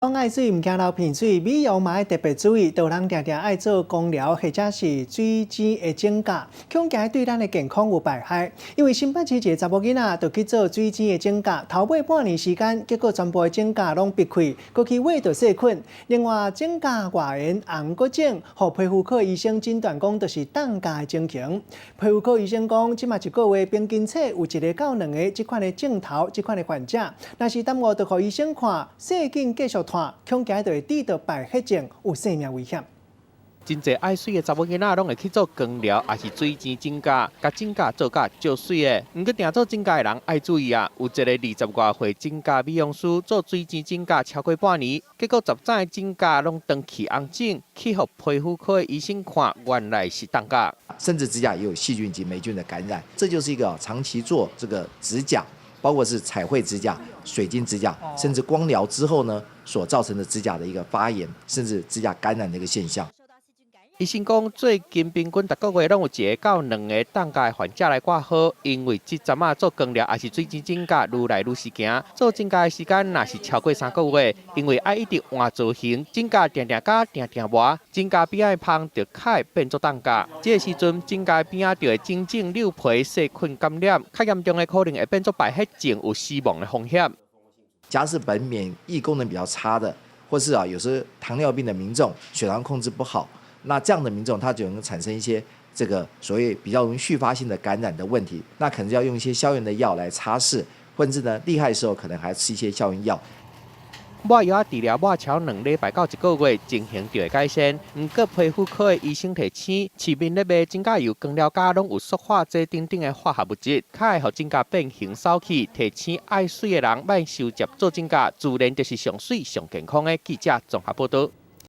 讲爱水唔惊流鼻水，美容嘛要特别注意，多人常常爱做光疗或者是水晶的指甲，恐惊对咱的健康有败害。因为新北市一个查某囡仔就去做水晶的指甲，头尾半年时间，结果全部的指甲拢闭开，过去胃着细菌。另外，指甲外缘红过肿，互皮肤科医生诊断讲，就是冻甲的情形。皮肤科医生讲，即马一个月平均测有1个到2个这款的镜头，这款的患者，若是耽误，就互医生看，细菌继续恐惊就会致到败血症，有生命危险。真侪爱水的查某囡仔拢会去做光疗，也是水晶指甲，甲指甲做甲足水的。不过定做指甲的人爱注意啊，有一个20多岁指甲美容师做水晶指甲超过半年，结果10早的指甲拢长起红肿，去互皮肤科的医生看，原来是冻甲。甚至指甲也有细菌及霉菌的感染，这就是一个长期做这个指甲。包括是彩绘指甲、水晶指甲，甚至光疗之后呢，所造成的指甲的一个发炎，甚至指甲感染的一个现象。医生讲，最近平均每个月拢有1个到2个冻甲的患者来挂号，因为这阵啊做光疗也是水晶指甲愈来愈时行，做指甲的时间若是超过3个月，因为爱一直换造型，指甲定甲定磨，指甲边仔芳就开变做冻甲。这个时阵，指甲边仔就会真正瘤皮细菌感染，较严重的可能会变做败血症，有死亡的风险。假使本免疫功能比较差的，或是有时糖尿病的民众，血糖控制不好。那这样的民众，他就能产生一些这个所谓比较容易续发性的感染的问题，那可能就要用一些消炎的药来擦拭，或者呢厉害的时候可能还吃一些消炎药。抹药治疗抹超2礼拜到1个月，情形就会改善。不过皮肤科的医生提醒，市面咧卖指甲油、光疗甲拢有塑化剂等等的化学物质，较会互指甲变形扫去。提醒爱水的人，莫收接做指甲，自然就是上水上健康的。记者综合报道。